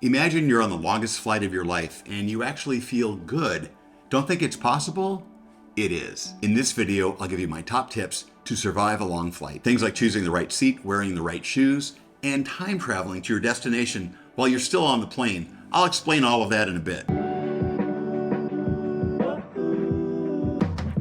Imagine you're on the longest flight of your life and you actually feel good. Don't think it's possible? It is. In this video, I'll give you my top tips to survive a long flight. Things like choosing the right seat, wearing the right shoes, and time traveling to your destination while you're still on the plane. I'll explain all of that in a bit.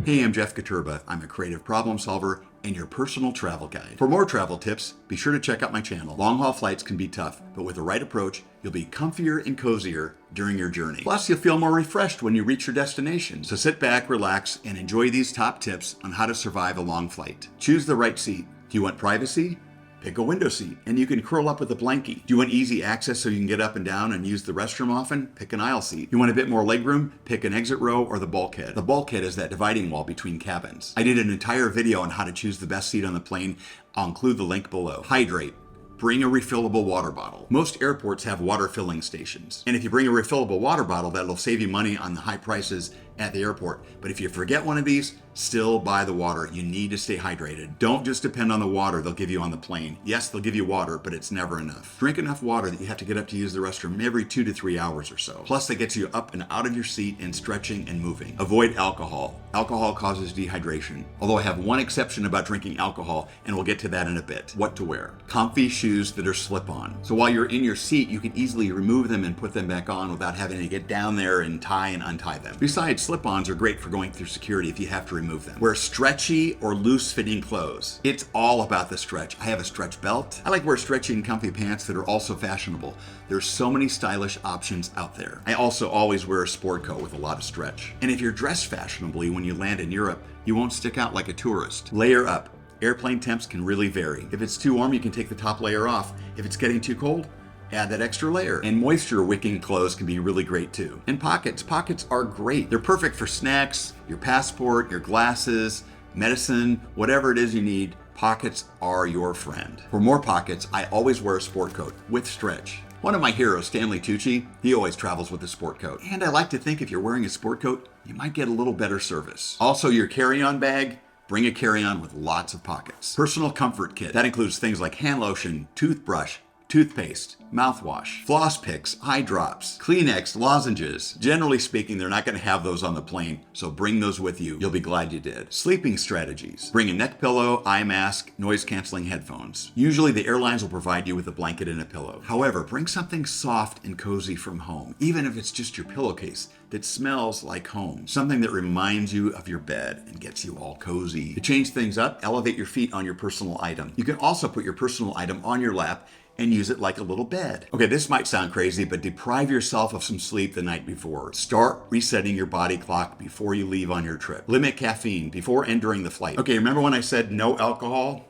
Hey, I'm Jeff Katurba. I'm a creative problem solver and your personal travel guide. For more travel tips, be sure to check out my channel. Long-haul flights can be tough, but with the right approach, you'll be comfier and cozier during your journey. Plus, you'll feel more refreshed when you reach your destination. So sit back, relax, and enjoy these top tips on how to survive a long flight. Choose the right seat. Do you want privacy? Pick a window seat, and you can curl up with a blankie. Do you want easy access so you can get up and down and use the restroom often? Pick an aisle seat. You want a bit more legroom? Pick an exit row or the bulkhead. The bulkhead is that dividing wall between cabins. I did an entire video on how to choose the best seat on the plane. I'll include the link below. Hydrate. Bring a refillable water bottle. Most airports have water filling stations. And if you bring a refillable water bottle, that'll save you money on the high prices at the airport. But if you forget one of these, still buy the water. You need to stay hydrated. Don't just depend on the water they'll give you on the plane. Yes, they'll give you water, but it's never enough. Drink enough water that you have to get up to use the restroom every 2 to 3 hours or so. Plus, that gets you up and out of your seat and stretching and moving. Avoid alcohol. Alcohol causes dehydration. Although I have one exception about drinking alcohol, and we'll get to that in a bit. What to wear. Comfy shoes that are slip-on. So while you're in your seat, you can easily remove them and put them back on without having to get down there and tie and untie them. Besides, slip-ons are great for going through security if you have to remove them. Wear stretchy or loose-fitting clothes. It's all about the stretch. I have a stretch belt. I like to wear stretchy and comfy pants that are also fashionable. There's so many stylish options out there. I also always wear a sport coat with a lot of stretch. And if you're dressed fashionably when you land in Europe, you won't stick out like a tourist. Layer up. Airplane temps can really vary. If it's too warm, you can take the top layer off. If it's getting too cold, add that extra layer. And moisture wicking clothes can be really great too. And pockets. Pockets are great. They're perfect for snacks, your passport, your glasses, medicine, whatever it is you need. Pockets are your friend. For more pockets, I always wear a sport coat with stretch. One of my heroes, Stanley Tucci, he always travels with a sport coat. And I like to think if you're wearing a sport coat, you might get a little better service. Also, your carry-on bag. Bring a carry-on with lots of pockets. Personal comfort kit. That includes things like hand lotion, toothbrush, toothpaste, mouthwash, floss picks, eye drops, Kleenex, lozenges. Generally speaking, they're not going to have those on the plane, so bring those with you. You'll be glad you did. Sleeping strategies. Bring a neck pillow, eye mask, noise-canceling headphones. Usually the airlines will provide you with a blanket and a pillow. However, bring something soft and cozy from home, even if it's just your pillowcase that smells like home. Something that reminds you of your bed and gets you all cozy. To change things up, elevate your feet on your personal item. You can also put your personal item on your lap and use it like a little bed. Okay, this might sound crazy, but deprive yourself of some sleep the night before. Start resetting your body clock before you leave on your trip. Limit caffeine before and during the flight. Okay, remember when I said no alcohol?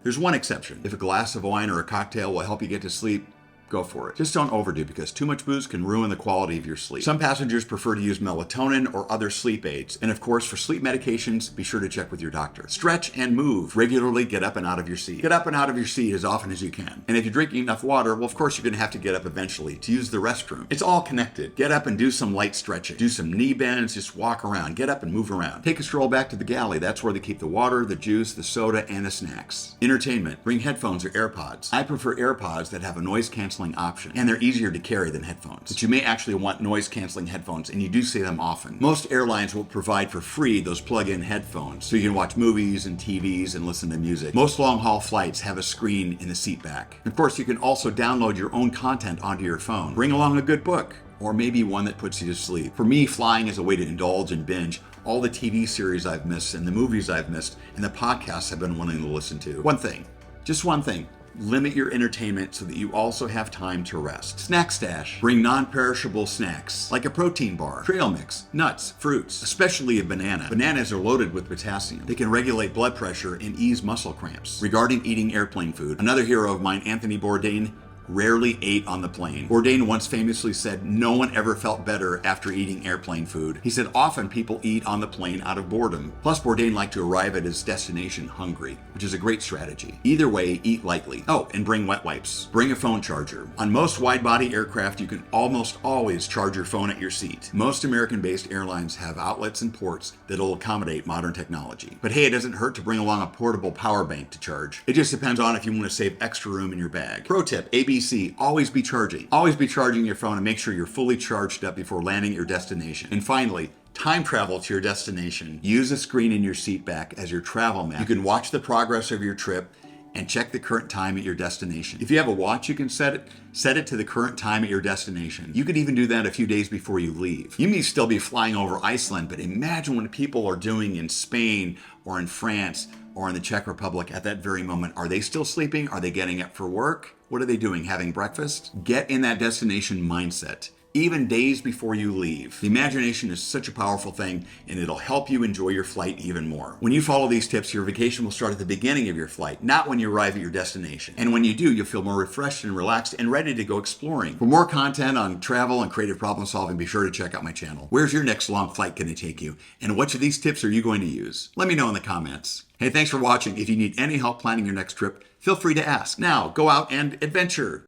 There's one exception. If a glass of wine or a cocktail will help you get to sleep, go for it. Just don't overdo because too much booze can ruin the quality of your sleep. Some passengers prefer to use melatonin or other sleep aids. And of course, for sleep medications, be sure to check with your doctor. Stretch and move. Regularly get up and out of your seat. Get up and out of your seat as often as you can. And if you're drinking enough water, well, of course, you're going to have to get up eventually to use the restroom. It's all connected. Get up and do some light stretching. Do some knee bends, just walk around. Get up and move around. Take a stroll back to the galley. That's where they keep the water, the juice, the soda, and the snacks. Entertainment. Bring headphones or AirPods. I prefer AirPods that have a noise-canceling option, and they're easier to carry than headphones. But you may actually want noise-canceling headphones, and you do see them often. Most airlines will provide for free those plug-in headphones, so you can watch movies and TVs and listen to music. Most long-haul flights have a screen in the seat back. Of course, you can also download your own content onto your phone. Bring along a good book, or maybe one that puts you to sleep. For me, flying is a way to indulge and binge all the TV series I've missed, and the movies I've missed, and the podcasts I've been wanting to listen to. One thing, just one thing. Limit your entertainment so that you also have time to rest. Snack stash. Bring non-perishable snacks like a protein bar, trail mix, nuts, fruits, especially a banana. Bananas are loaded with potassium. They can regulate blood pressure and ease muscle cramps. Regarding eating airplane food, another hero of mine, Anthony Bourdain, rarely ate on the plane. Bourdain once famously said no one ever felt better after eating airplane food. He said often people eat on the plane out of boredom. Plus, Bourdain liked to arrive at his destination hungry, which is a great strategy. Either way, eat lightly. Oh, and bring wet wipes. Bring a phone charger. On most wide-body aircraft, you can almost always charge your phone at your seat. Most American-based airlines have outlets and ports that'll accommodate modern technology. But hey, it doesn't hurt to bring along a portable power bank to charge. It just depends on if you want to save extra room in your bag. Pro tip, AB PC, always be charging. Always be charging your phone and make sure you're fully charged up before landing at your destination. And finally, time travel to your destination. Use a screen in your seat back as your travel map. You can watch the progress of your trip and check the current time at your destination. If you have a watch, you can set it to the current time at your destination. You could even do that a few days before you leave. You may still be flying over Iceland, but imagine what people are doing in Spain or in France or in the Czech Republic at that very moment. Are they still sleeping? Are they getting up for work? What are they doing? Having breakfast? Get in that destination mindset, even days before you leave. The imagination is such a powerful thing, and it'll help you enjoy your flight even more. When you follow these tips, your vacation will start at the beginning of your flight, not when you arrive at your destination. And when you do, you'll feel more refreshed and relaxed and ready to go exploring. For more content on travel and creative problem solving, be sure to check out my channel. Where's your next long flight going to take you? And which of these tips are you going to use? Let me know in the comments. Hey, thanks for watching. If you need any help planning your next trip, feel free to ask. Now, go out and adventure.